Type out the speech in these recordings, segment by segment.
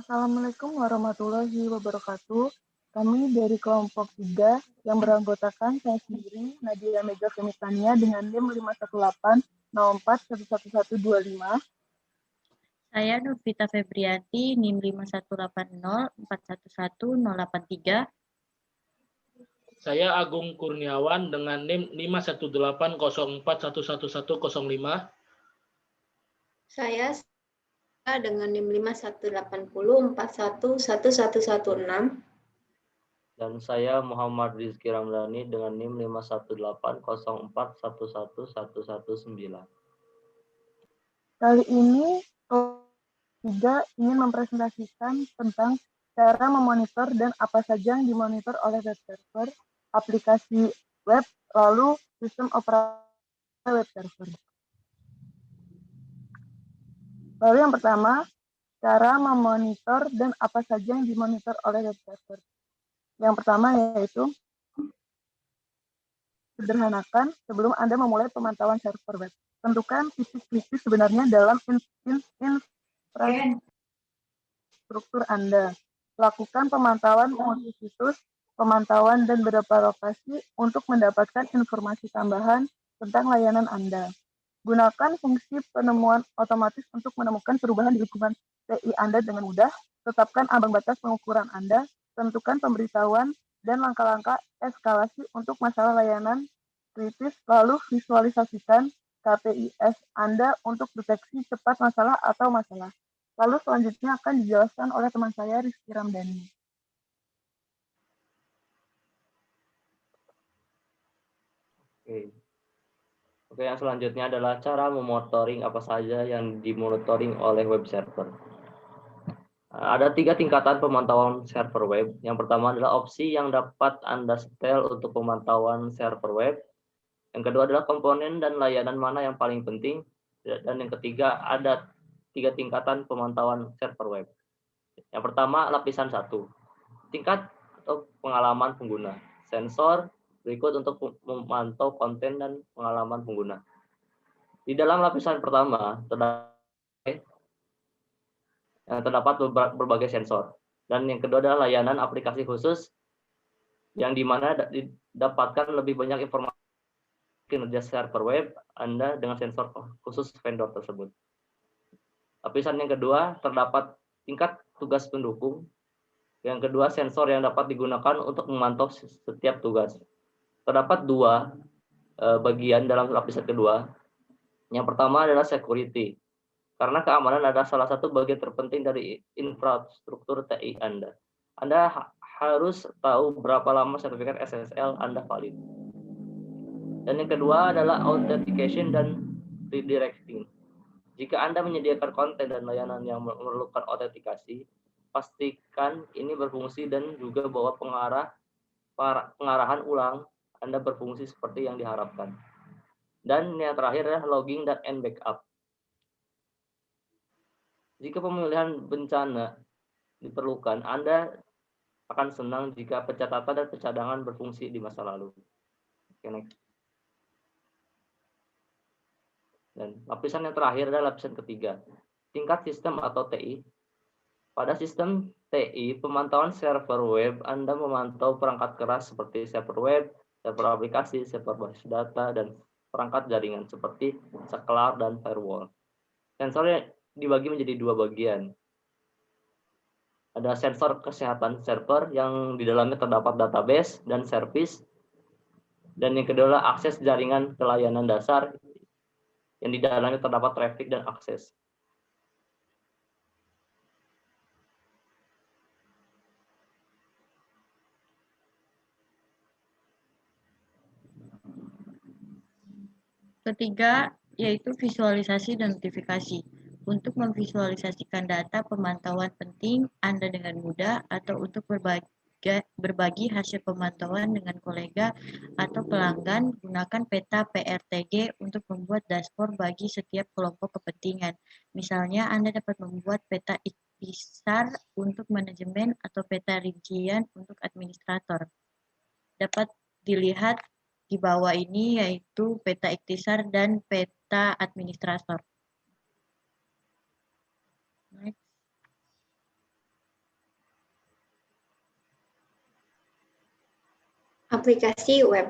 Assalamualaikum warahmatullahi wabarakatuh. Kami dari kelompok 3 yang beranggotakan saya sendiri, Nadia Mega Femitania dengan NIM 51804111125. Saya Nurvita Febrianti, NIM 51804111083. Saya Agung Kurniawan dengan NIM 51804111105. Saya dengan NIM 51804111116. Dan saya Muhammad Rizky Ramdhani dengan NIM 51804111119. Kali ini kelompok 3 ingin mempresentasikan tentang cara memonitor dan apa saja yang dimonitor oleh web server, aplikasi web, lalu sistem operasi web server. Lalu yang pertama, cara memonitor dan apa saja yang dimonitor oleh web server. Yang pertama yaitu sederhanakan sebelum Anda memulai pemantauan server web. Tentukan titik-titik sebenarnya dalam infrastruktur Anda. Lakukan pemantauan multi-situs, pemantauan dan beberapa lokasi untuk mendapatkan informasi tambahan tentang layanan Anda. Gunakan fungsi penemuan otomatis untuk menemukan perubahan di lingkungan TI Anda dengan mudah. Tetapkan ambang batas pengukuran Anda. Tentukan pemberitahuan dan langkah-langkah eskalasi untuk masalah layanan kritis. Lalu visualisasikan KPIs Anda untuk deteksi cepat masalah atau masalah. Lalu selanjutnya akan dijelaskan oleh teman saya, Rizky Ramdhani. Oke, yang selanjutnya adalah cara memonitoring apa saja yang dimonitoring oleh web server. Ada 3 tingkatan pemantauan server web. Yang pertama adalah opsi yang dapat Anda setel untuk pemantauan server web. Yang kedua adalah komponen dan layanan mana yang paling penting. Dan yang ketiga ada 3 tingkatan pemantauan server web. Yang pertama lapisan 1. Tingkat atau pengalaman pengguna. Sensor berikut untuk memantau konten dan pengalaman pengguna. Di dalam lapisan pertama terdapat berbagai sensor. Dan yang kedua adalah layanan aplikasi khusus yang dimana didapatkan lebih banyak informasi kinerja server web Anda dengan sensor khusus vendor tersebut. Lapisan yang kedua terdapat tingkat tugas pendukung. Yang kedua sensor yang dapat digunakan untuk memantau setiap tugas. Terdapat 2 bagian dalam lapisan kedua. Yang pertama adalah security. Karena keamanan adalah salah satu bagian terpenting dari infrastruktur TI Anda. Anda harus tahu berapa lama sertifikat SSL Anda valid. Dan yang kedua adalah authentication dan redirecting. Jika Anda menyediakan konten dan layanan yang memerlukan autentikasi, pastikan ini berfungsi dan juga bahwa pengarahan ulang Anda berfungsi seperti yang diharapkan. Dan yang terakhir adalah logging dan backup. Jika pemilihan bencana diperlukan, Anda akan senang jika pencatatan dan pencadangan berfungsi di masa lalu. Oke, next. Dan lapisan yang terakhir adalah lapisan ketiga, tingkat sistem atau TI. Pada sistem TI, pemantauan server web, Anda memantau perangkat keras seperti server web, server aplikasi, server basis data, dan perangkat jaringan seperti saklar dan firewall. Sensornya dibagi menjadi 2 bagian. Ada sensor kesehatan server yang di dalamnya terdapat database dan service. Dan yang kedua adalah akses jaringan ke layanan dasar yang di dalamnya terdapat traffic dan akses. Ketiga, yaitu visualisasi dan notifikasi. Untuk memvisualisasikan data pemantauan penting Anda dengan mudah atau untuk berbagi hasil pemantauan dengan kolega atau pelanggan, gunakan peta PRTG untuk membuat dashboard bagi setiap kelompok kepentingan. Misalnya, Anda dapat membuat peta ikhtisar untuk manajemen atau peta rincian untuk administrator. Dapat dilihat di bawah ini yaitu peta ikhtisar dan peta administrator. Next. Aplikasi web.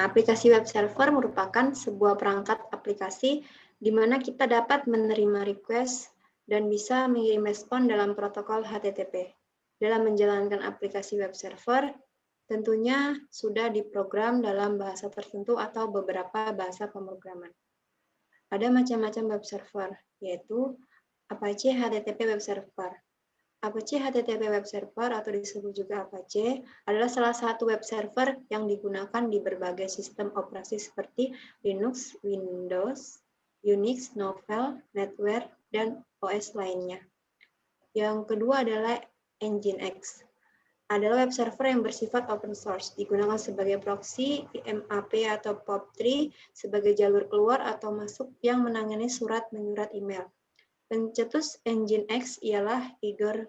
Aplikasi web server merupakan sebuah perangkat aplikasi di mana kita dapat menerima request dan bisa mengirim respon dalam protokol HTTP. Dalam menjalankan aplikasi web server, tentunya sudah diprogram dalam bahasa tertentu atau beberapa bahasa pemrograman. Ada macam-macam web server, yaitu Apache HTTP Web Server. Apache HTTP Web Server atau disebut juga Apache adalah salah satu web server yang digunakan di berbagai sistem operasi seperti Linux, Windows, Unix, Novel, NetWare, dan OS lainnya. Yang kedua adalah Nginx. Adalah web server yang bersifat open source, digunakan sebagai proxy, IMAP atau POP3 sebagai jalur keluar atau masuk yang menangani surat menyurat email. Pencetus Nginx ialah Igor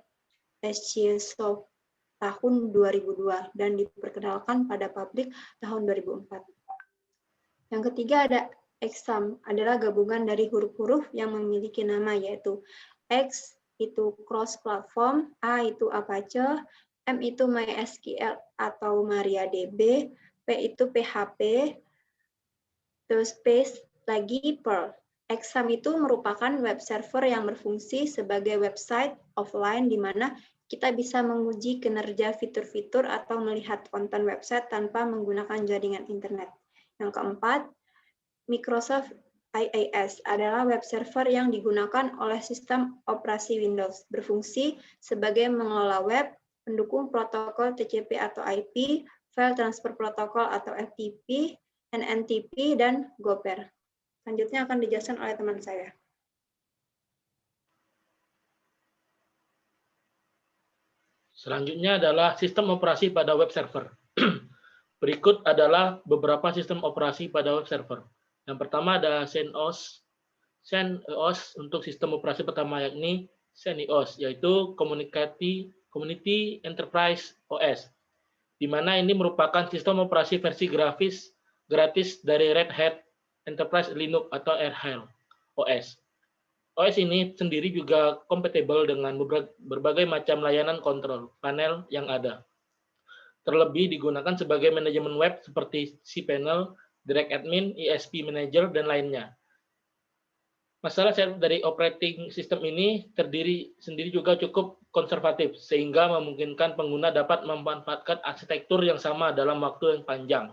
Eshchesov tahun 2002 dan diperkenalkan pada publik tahun 2004. Yang ketiga ada Exam, adalah gabungan dari huruf-huruf yang memiliki nama yaitu X itu cross-platform, A itu Apache, M itu MySQL atau MariaDB, P itu PHP, terus space lagi Perl. Exam itu merupakan web server yang berfungsi sebagai website offline di mana kita bisa menguji kinerja fitur-fitur atau melihat konten website tanpa menggunakan jaringan internet. Yang keempat, Microsoft IIS adalah web server yang digunakan oleh sistem operasi Windows, berfungsi sebagai mengelola web, pendukung protokol TCP atau IP, file transfer protokol atau FTP, NNTP, dan Gopher. Selanjutnya akan dijelaskan oleh teman saya. Selanjutnya adalah sistem operasi pada web server. Berikut adalah beberapa sistem operasi pada web server. Yang pertama ada CentOS. CentOS untuk sistem operasi pertama yakni CentOS, yaitu Community Enterprise OS, di mana ini merupakan sistem operasi versi gratis dari Red Hat Enterprise Linux atau RHEL OS. OS ini sendiri juga kompatibel dengan berbagai macam layanan kontrol panel yang ada. Terlebih digunakan sebagai manajemen web seperti cPanel, DirectAdmin, ESP Manager, dan lainnya. Masalah dari operating system ini terdiri sendiri juga cukup konservatif, sehingga memungkinkan pengguna dapat memanfaatkan arsitektur yang sama dalam waktu yang panjang,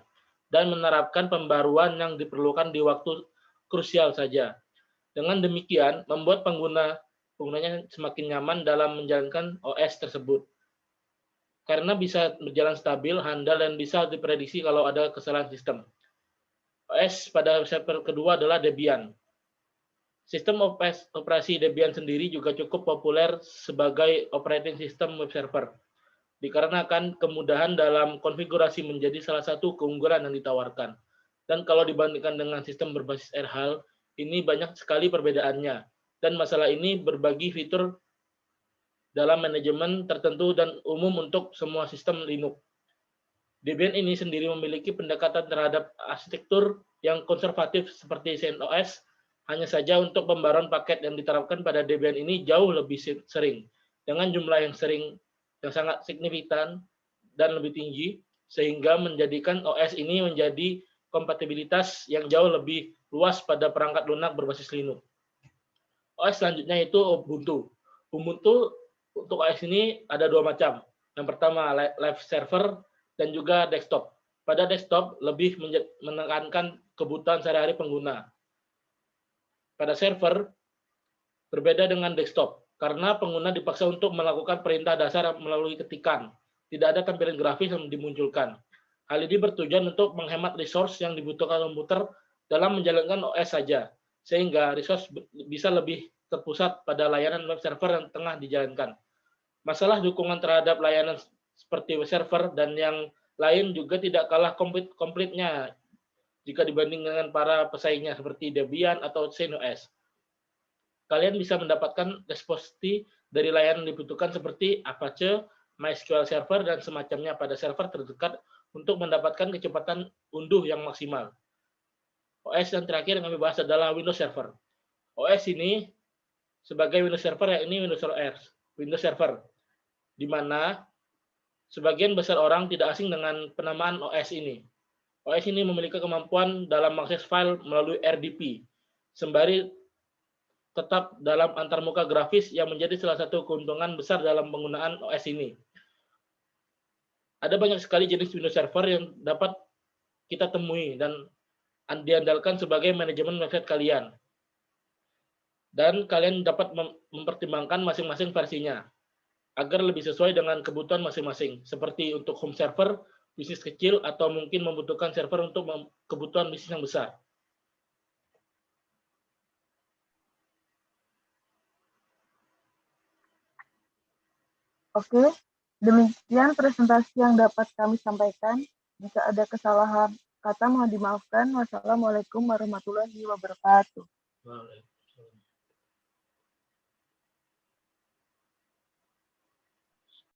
dan menerapkan pembaruan yang diperlukan di waktu krusial saja. Dengan demikian, membuat penggunanya semakin nyaman dalam menjalankan OS tersebut. Karena bisa berjalan stabil, handal, dan bisa diprediksi kalau ada kesalahan sistem. OS pada server kedua adalah Debian. Sistem operasi Debian sendiri juga cukup populer sebagai operating system web server, dikarenakan kemudahan dalam konfigurasi menjadi salah satu keunggulan yang ditawarkan. Dan kalau dibandingkan dengan sistem berbasis RHEL, ini banyak sekali perbedaannya. Dan masalah ini berbagi fitur dalam manajemen tertentu dan umum untuk semua sistem Linux. Debian ini sendiri memiliki pendekatan terhadap arsitektur yang konservatif seperti CentOS, hanya saja untuk pembaruan paket yang diterapkan pada Debian ini jauh lebih sering, dengan jumlah yang sangat signifikan dan lebih tinggi, sehingga menjadikan OS ini menjadi kompatibilitas yang jauh lebih luas pada perangkat lunak berbasis Linux. OS selanjutnya itu Ubuntu. Ubuntu untuk OS ini ada dua macam. Yang pertama live server dan juga desktop. Pada desktop lebih menekankan kebutuhan sehari-hari pengguna. Pada server berbeda dengan desktop karena pengguna dipaksa untuk melakukan perintah dasar melalui ketikan. Tidak ada tampilan grafis yang dimunculkan. Hal ini bertujuan untuk menghemat resource yang dibutuhkan komputer dalam menjalankan OS saja, sehingga resource bisa lebih terpusat pada layanan web server yang tengah dijalankan. Masalah dukungan terhadap layanan seperti web server dan yang lain juga tidak kalah komplitnya jika dibanding dengan para pesaingnya seperti Debian atau CentOS. Kalian bisa mendapatkan responsive dari layanan yang dibutuhkan seperti Apache, MySQL Server, dan semacamnya pada server terdekat untuk mendapatkan kecepatan unduh yang maksimal. OS yang terakhir yang kami bahas adalah Windows Server. OS ini sebagai Windows Server yakni Windows Server, di mana Sebagian besar orang tidak asing dengan penamaan OS ini. OS ini memiliki kemampuan dalam mengakses file melalui RDP, sembari tetap dalam antarmuka grafis yang menjadi salah satu keuntungan besar dalam penggunaan OS ini. Ada banyak sekali jenis Windows Server yang dapat kita temui dan diandalkan sebagai manajemen website kalian. Dan kalian dapat mempertimbangkan masing-masing versinya agar lebih sesuai dengan kebutuhan masing-masing, seperti untuk home server, bisnis kecil, atau mungkin membutuhkan server untuk kebutuhan bisnis yang besar. Oke, demikian presentasi yang dapat kami sampaikan. Jika ada kesalahan kata mohon dimaafkan. Wassalamualaikum warahmatullahi wabarakatuh.